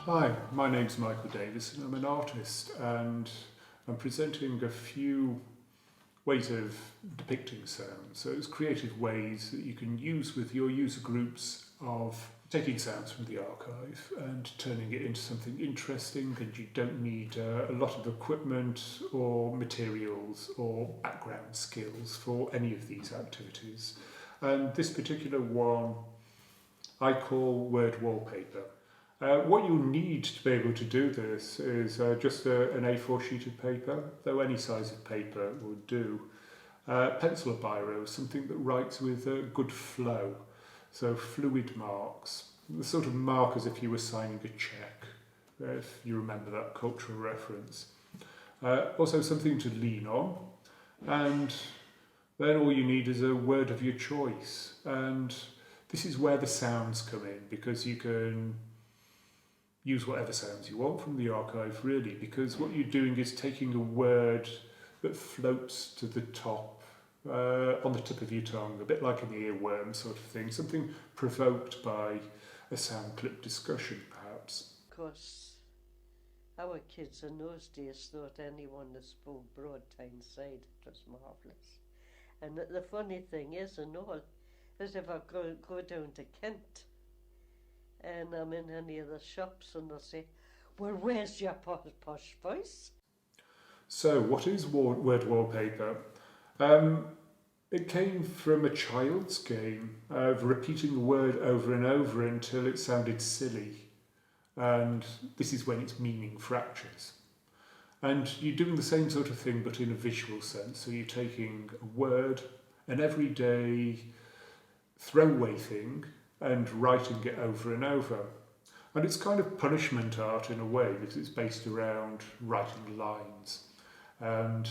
Hi, my name's Michael Davies and I'm an artist, and I'm presenting a few ways of depicting sound. So it's creative ways that you can use with your user groups of taking sounds from the archive and turning it into something interesting, and you don't need a lot of equipment or materials or background skills for any of these activities. And this particular one I call Word Wallpaper. What you'll need to be able to do this is just an A4 sheet of paper, though any size of paper would do. Pencil or biro, something that writes with a good flow, so fluid marks, the sort of mark as if you were signing a cheque, if you remember that cultural reference. Also something to lean on, and then all you need is a word of your choice. And this is where the sounds come in, because you can use whatever sounds you want from the archive, really, because what you're doing is taking a word that floats to the top, on the tip of your tongue, a bit like an earworm sort of thing, something provoked by a sound clip discussion, perhaps. Of course, our kids in those days thought anyone that spoke Broad Tyneside was marvellous. And the funny thing is, and all, is if I go down to Kent, and I'm in any of the shops and they'll say, well, where's your posh voice? So, what is Word Wallpaper? It came from a child's game of repeating a word over and over until it sounded silly. And this is when its meaning fractures. And you're doing the same sort of thing, but in a visual sense. So you're taking a word, an everyday throwaway thing, and writing it over and over. And it's kind of punishment art in a way, because it's based around writing lines. And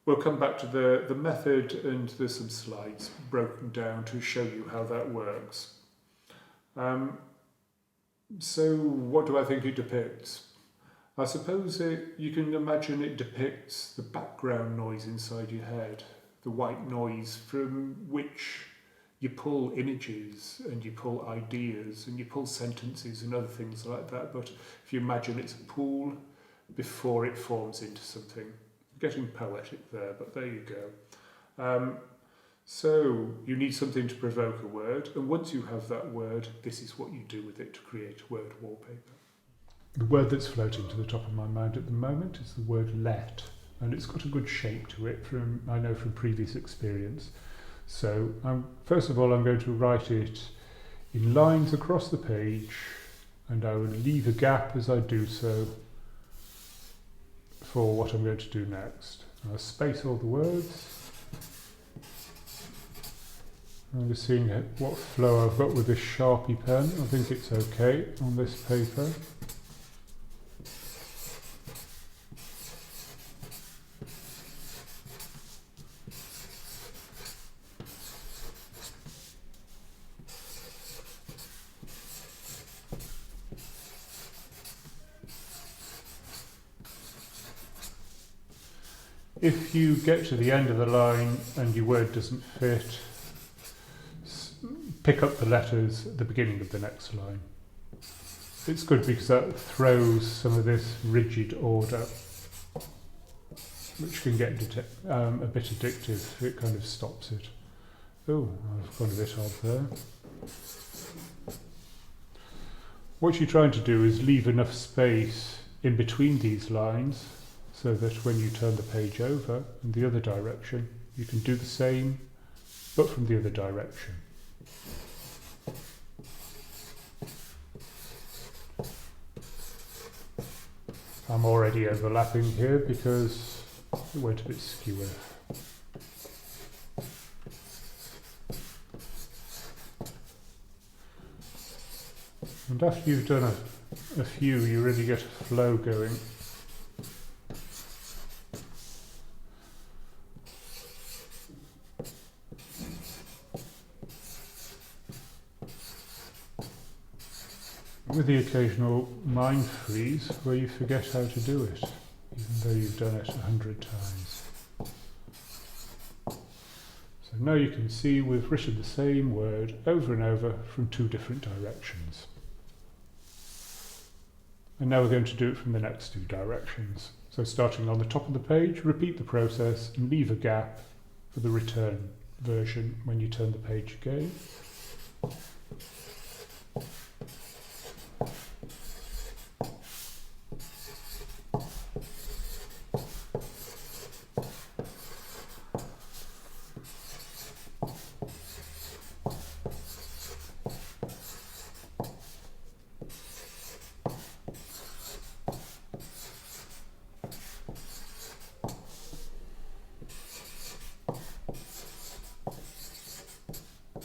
we'll come back to the method, and there's some slides broken down to show you how that works. So what do I think it depicts? I suppose you can imagine it depicts the background noise inside your head, the white noise from which you pull images and you pull ideas and you pull sentences and other things like that. But if you imagine it's a pool before it forms into something. Getting poetic there, but there you go. So you need something to provoke a word, and once you have that word, this is what you do with it to create Word Wallpaper. The word that's floating to the top of my mind at the moment is the word let, and it's got a good shape to it I know from previous experience. So first of all, I'm going to write it in lines across the page, and I will leave a gap as I do so for what I'm going to do next. I'll space all the words. I'm just seeing what flow I've got with this Sharpie pen. I think it's okay on this paper. If you get to the end of the line and your word doesn't fit, pick up the letters at the beginning of the next line. It's good because that throws some of this rigid order, which can get a bit addictive. It kind of stops it. Oh, I've gone a bit odd there. What you're trying to do is leave enough space in between these lines so that when you turn the page over in the other direction, you can do the same, but from the other direction. I'm already overlapping here because it went a bit skewer. And after you've done a few, you really get a flow going. With the occasional mind freeze where you forget how to do it, even though you've done it 100 times. So now you can see we've written the same word over and over from two different directions. And now we're going to do it from the next two directions. So starting on the top of the page, repeat the process and leave a gap for the return version when you turn the page again.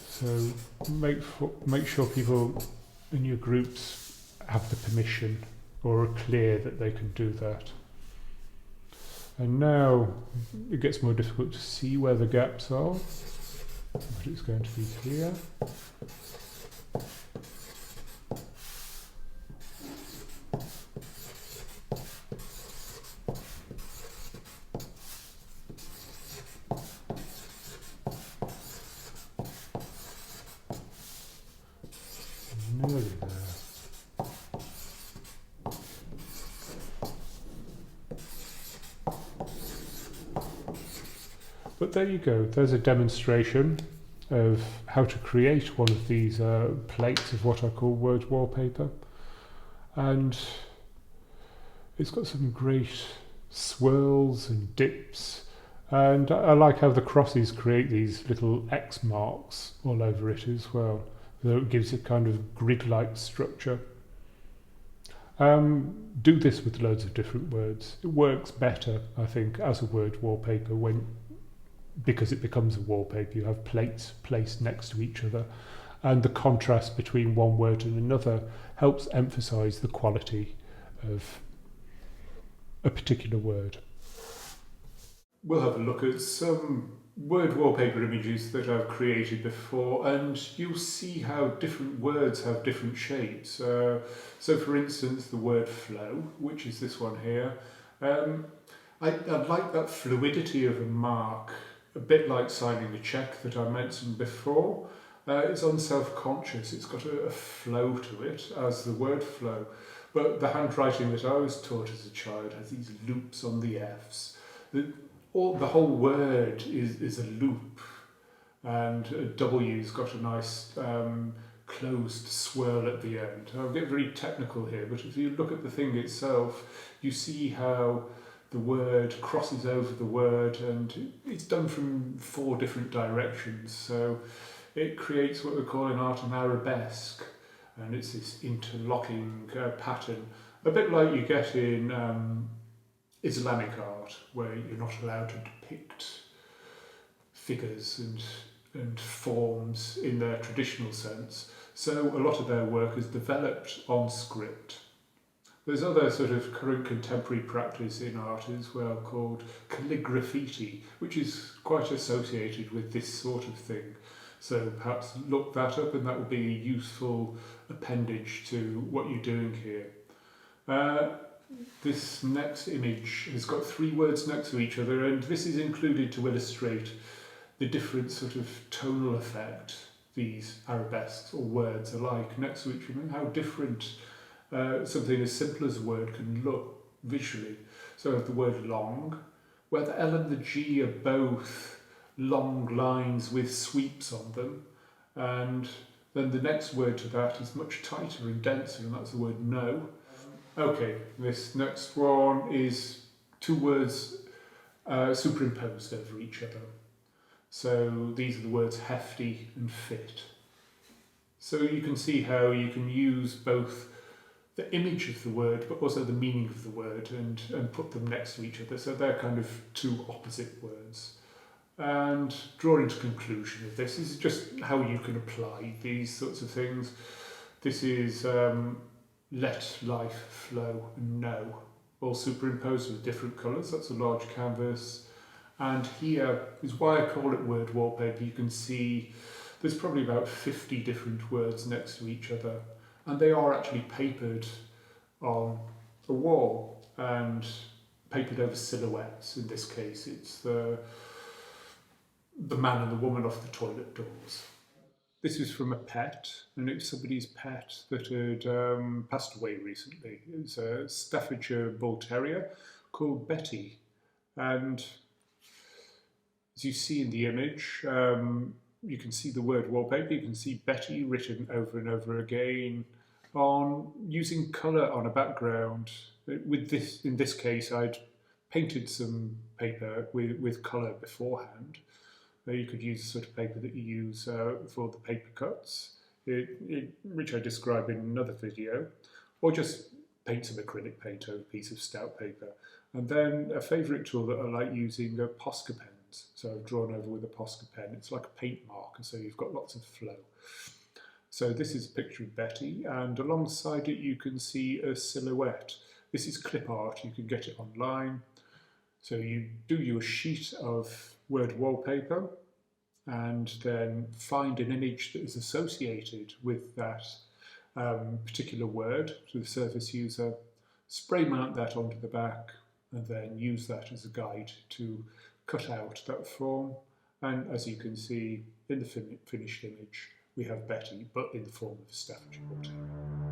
So make sure people in your groups have the permission or are clear that they can do that. And now it gets more difficult to see where the gaps are, but it's going to be here. Nearly there. But there you go, there's a demonstration of how to create one of these plates of what I call Word Wallpaper. And it's got some great swirls and dips, and I like how the crosses create these little X marks all over it as well. So it gives it kind of grid-like structure. Do this with loads of different words. It works better, I think, as a word wallpaper because it becomes a wallpaper. You have plates placed next to each other, and the contrast between one word and another helps emphasize the quality of a particular word. We'll have a look at some word wallpaper images that I've created before, and you'll see how different words have different shapes. So for instance, the word flow, which is this one here, I like that fluidity of a mark, a bit like signing a cheque that I mentioned before. It's unself-conscious, it's got a flow to it as the word flow, but the handwriting that I was taught as a child has these loops on the F's. The whole word is a loop, and a W's got a nice closed swirl at the end. I'll get very technical here, but if you look at the thing itself, you see how the word crosses over the word, and it's done from 4 different directions. So it creates what we call in art an arabesque, and it's this interlocking pattern, a bit like you get in Islamic art, where you're not allowed to depict figures and forms in their traditional sense. So a lot of their work is developed on script. There's other sort of current contemporary practice in art as well called calligraffiti, which is quite associated with this sort of thing. So perhaps look that up, and that will be a useful appendage to what you're doing here. This next image has got 3 words next to each other, and this is included to illustrate the different sort of tonal effect these arabesques or words are like next to each other, and how different something as simple as a word can look visually. So I have the word long, where the L and the G are both long lines with sweeps on them, and then the next word to that is much tighter and denser, and that's the word no. Okay, this next one is 2 words superimposed over each other. So these are the words hefty and fit. So you can see how you can use both the image of the word but also the meaning of the word and put them next to each other. So they're kind of 2 opposite words. And drawing to conclusion of this is just how you can apply these sorts of things. This is let life flow and know, all superimposed with different colours. That's a large canvas. And here is why I call it word wallpaper. You can see there's probably about 50 different words next to each other, and they are actually papered on a wall and papered over silhouettes. In this case, it's the man and the woman off the toilet doors. This was from a pet, and it was somebody's pet that had passed away recently. It was a Staffordshire Bull Terrier called Betty. And as you see in the image, you can see the word wallpaper, you can see Betty written over and over again on using colour on a background. With this, in this case, I'd painted some paper with colour beforehand. You could use the sort of paper that you use for the paper cuts, which I describe in another video, or just paint some acrylic paint over a piece of stout paper. And then a favourite tool that I like using are Posca pens. So I've drawn over with a Posca pen. It's like a paint marker, so you've got lots of flow. So this is a picture of Betty, and alongside it you can see a silhouette. This is clip art, you can get it online. So you do your sheet of Word wallpaper and then find an image that is associated with that particular word to the Surface user, spray mount that onto the back, and then use that as a guide to cut out that form. And as you can see in the finished image, we have Betty, but in the form of a Staffordshire Bull Terrier.